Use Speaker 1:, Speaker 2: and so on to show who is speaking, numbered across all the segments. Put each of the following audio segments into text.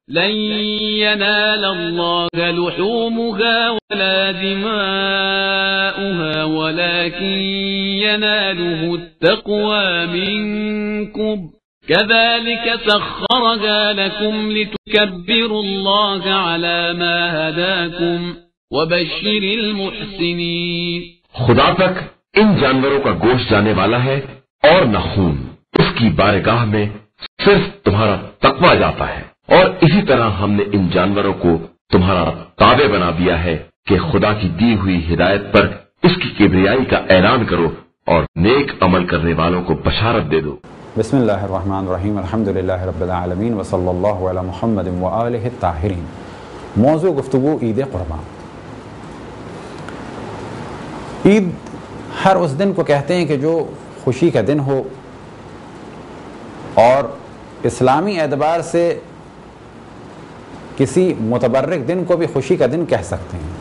Speaker 1: لن ينال الله لحومها ولا دماؤها ولكن يناله التقوى منكم كذلك سخرها لكم لتكبروا الله على ما هداكم وبشر المحسنين.
Speaker 2: خدا تک ان جانوروں کا گوشت جانے والا ہے اور نہ خون. اس کی بارگاہ میں صرف تمہارا تقوی جاتا ہے. اور اسی طرح ہم نے ان جانوروں کو تمہارا تابع بنا دیا ہے کہ خدا کی دی ہوئی ہدایت پر اس کی کبریائی کا اعلان کرو اور نیک عمل کرنے والوں کو بشارت دے دو.
Speaker 3: بسم اللہ الرحمن الرحیم. الحمدللہ رب العالمین وصلی اللہ علی محمد وآلہ الطاہرین. موضوع گفتگو عید قربان. عید ہر اس دن کو کہتے ہیں کہ جو خوشی کا دن ہو، اور اسلامی اعتبار سے کسی متبرک دن کو بھی خوشی کا دن کہہ سکتے ہیں.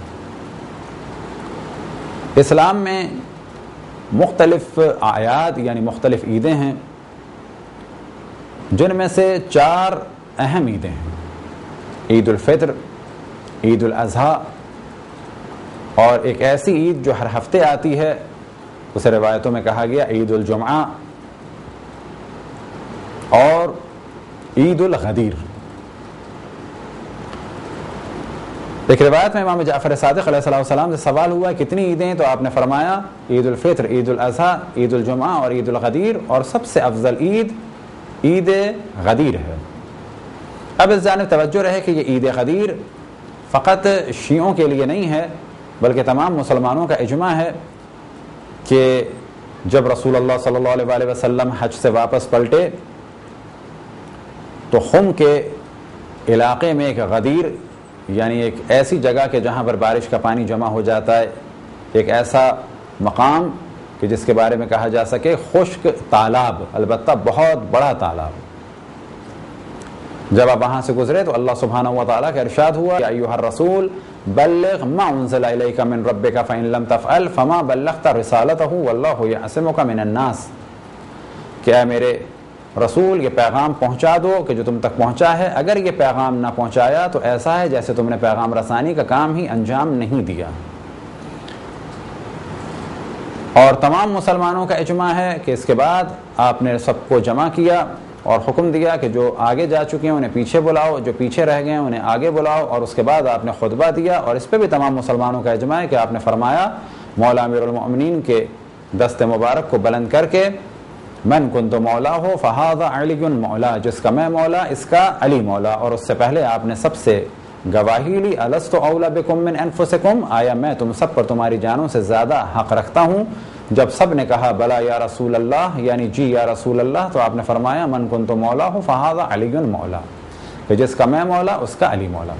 Speaker 3: اسلام میں مختلف اعیاد یعنی مختلف عیدیں ہیں، جن میں سے 4 اہم عیدیں ہیں: عید الفطر، عید الاضحیٰ، اور ایک ایسی عید جو ہر ہفتے آتی ہے، اسے روایتوں میں کہا گیا عید الجمعہ، اور عید الغدیر. ایک روایت میں امام جعفر صادق علیہ السلام سے سوال ہوا کتنی عیدیں، تو آپ نے فرمایا عید الفطر، عید الاضحیٰ، عید الجمعہ اور عید الغدیر، اور سب سے افضل عید عید غدیر ہے. اب اس جانب توجہ رہے کہ یہ عید غدیر فقط شیعوں کے لیے نہیں ہے، بلکہ تمام مسلمانوں کا اجماع ہے کہ جب رسول اللہ صلی اللہ علیہ وسلم حج سے واپس پلٹے تو خم کے علاقے میں ایک غدیر یعنی ایک ایسی جگہ کہ جہاں پر بارش کا پانی جمع ہو جاتا ہے، ایک ایسا مقام کہ جس کے بارے میں کہا جا سکے خشک تالاب، البتہ بہت بڑا تالاب. جب آپ وہاں سے گزرے تو اللہ سبحانہ و تعالیٰ کا ارشاد ہوا یا ایھا الرسول بلغ ما انزل الیک من ربک فإن لم تفعل فما بلغت رسالتہ واللہ یعصمک من الناس، کہ اے میرے رسول یہ پیغام پہنچا دو کہ جو تم تک پہنچا ہے. اگر یہ پیغام نہ پہنچایا تو ایسا ہے جیسے تم نے پیغام رسانی کا کام ہی انجام نہیں دیا. اور تمام مسلمانوں کا اجماع ہے کہ اس کے بعد آپ نے سب کو جمع کیا اور حکم دیا کہ جو آگے جا چکے ہیں انہیں پیچھے بلاؤ، جو پیچھے رہ گئے ہیں انہیں آگے بلاؤ. اور اس کے بعد آپ نے خطبہ دیا، اور اس پہ بھی تمام مسلمانوں کا اجماع ہے کہ آپ نے فرمایا مولا امیر المؤمنین کے دست مبارک کو بلند کر کے من کنت مولا ہو فہذا علی مولا، جس کا میں مولا اس کا علی مولا. اور اس سے پہلے آپ نے سب سے گواہی لی الست اولا بکم من انفسکم، آیا میں تم سب پر تمہاری جانوں سے زیادہ حق رکھتا ہوں. جب سب نے کہا بلا یا رسول اللہ یعنی جی یا رسول اللہ، تو آپ نے فرمایا من کنت مولا ہو فہذا علی مولا، کہ جس کا میں مولا اس کا علی مولا.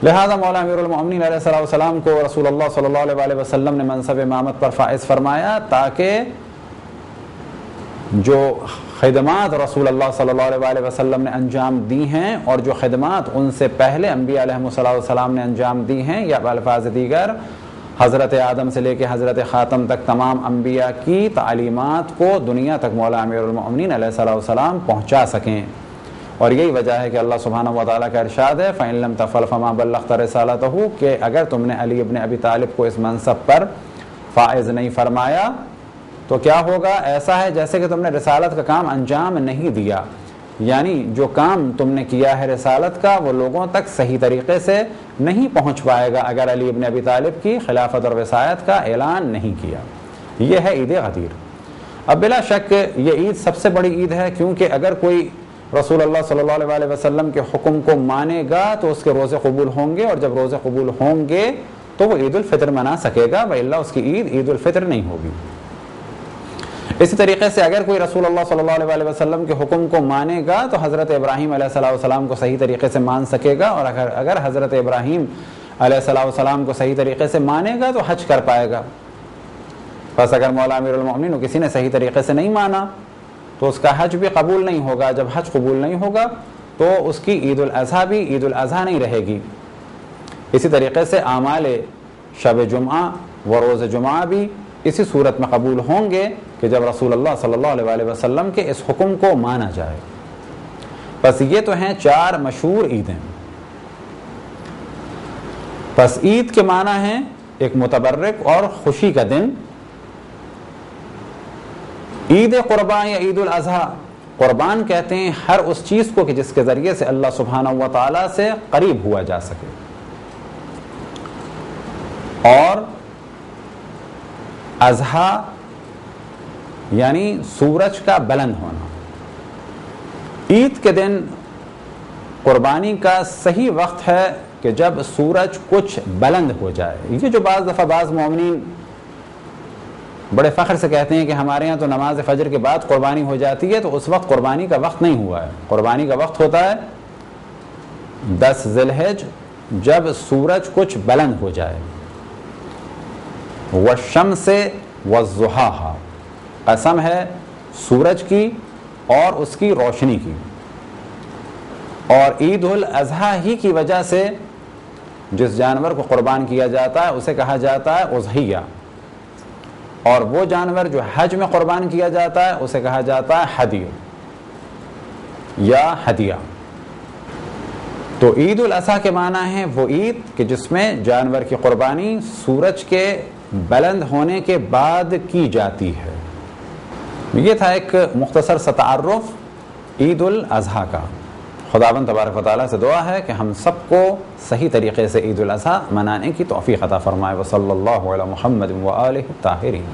Speaker 3: لہذا مولا امیر المؤمنین علیہ السلام کو رسول اللہ صلی اللہ علیہ وسلم نے منصب امامت پر فائز فرمایا تاکہ جو خدمات رسول اللہ صلی اللہ علیہ وسلم نے انجام دی ہیں اور جو خدمات ان سے پہلے انبیاء علیہ السلام نے انجام دی ہیں، یا بالفاظ دیگر حضرت آدم سے لے کے حضرت خاتم تک تمام انبیاء کی تعلیمات کو دنیا تک مولا امیر المؤمنین علیہ السلام پہنچا سکیں. اور یہی وجہ ہے کہ اللہ سبحانہ و تعالیٰ کا ارشاد ہے فَإِن لَمْ تَفْعَلْ فَمَا بَلَّغْتَ رِسَالَتَهُ، کہ اگر تم نے علی ابن ابی طالب کو اس منصب پر فائز نہیں فرمایا تو کیا ہوگا؟ ایسا ہے جیسے کہ تم نے رسالت کا کام انجام نہیں دیا. یعنی جو کام تم نے کیا ہے رسالت کا وہ لوگوں تک صحیح طریقے سے نہیں پہنچ پائے گا اگر علی ابن ابی طالب کی خلافت اور وصایت کا اعلان نہیں کیا. یہ ہے عید غدیر. اب بلا شک یہ عید سب سے بڑی عید ہے، کیونکہ اگر کوئی رسول اللہ صلی اللہ علیہ وسلم کے حکم کو مانے گا تو اس کے روزے قبول ہوں گے، اور جب روزے قبول ہوں گے تو وہ عید الفطر منا سکے گا، وإلا اس کی عید عید الفطر نہیں ہوگی. اسی طریقے سے اگر کوئی رسول اللہ صلی اللہ علیہ وسلم کے حکم کو مانے گا تو حضرت ابراہیم علیہ السلام کو صحیح طریقے سے مان سکے گا، اور اگر حضرت ابراہیم علیہ السلام کو صحیح طریقے سے مانے گا تو حج کر پائے گا. بس اگر مولا امیر المؤمنین کو کسی نے صحیح طریقے سے نہیں مانا تو اس کا حج بھی قبول نہیں ہوگا. جب حج قبول نہیں ہوگا تو اس کی عید الاضحیٰ بھی عید الاضحیٰ نہیں رہے گی. اسی طریقے سے اعمال شب جمعہ و روز جمعہ بھی اسی صورت میں قبول ہوں گے کہ جب رسول اللہ صلی اللہ علیہ وسلم کے اس حکم کو مانا جائے. بس یہ تو ہیں 4 مشہور عیدیں. پس عید کے معنی ہے ایک متبرک اور خوشی کا دن. عید قربان یا عید الاضحیٰ، قربان کہتے ہیں ہر اس چیز کو کہ جس کے ذریعے سے اللہ سبحانہ و تعالی سے قریب ہوا جا سکے. اور اضحیٰ یعنی سورج کا بلند ہونا. عید کے دن قربانی کا صحیح وقت ہے کہ جب سورج کچھ بلند ہو جائے. یہ جو بعض دفعہ بعض مومنین بڑے فخر سے کہتے ہیں کہ ہمارے ہاں تو نماز فجر کے بعد قربانی ہو جاتی ہے، تو اس وقت قربانی کا وقت نہیں ہوا ہے. قربانی کا وقت ہوتا ہے 10 ذی الحجہ، جب سورج کچھ بلند ہو جائے. والشمس والضحاہا، قسم ہے سورج کی اور اس کی روشنی کی. اور عید الاضحیٰ ہی کی وجہ سے جس جانور کو قربان کیا جاتا ہے اسے کہا جاتا ہے اضحیہ، اور وہ جانور جو حج میں قربان کیا جاتا ہے اسے کہا جاتا ہے ہدی یا ہدیہ. تو عید الاضحیٰ کے معنی ہے وہ عید کہ جس میں جانور کی قربانی سورج کے بلند ہونے کے بعد کی جاتی ہے. یہ تھا ایک مختصر سا تعارف عید الاضحیٰ کا. خداوند تبارک و تعالیٰ سے دعا ہے کہ ہم سب کو صحیح طریقے سے عید الاضحیٰ منانے کی توفیق عطا فرمائے. وصلی اللہ علی محمد و آلہ الطاہرین.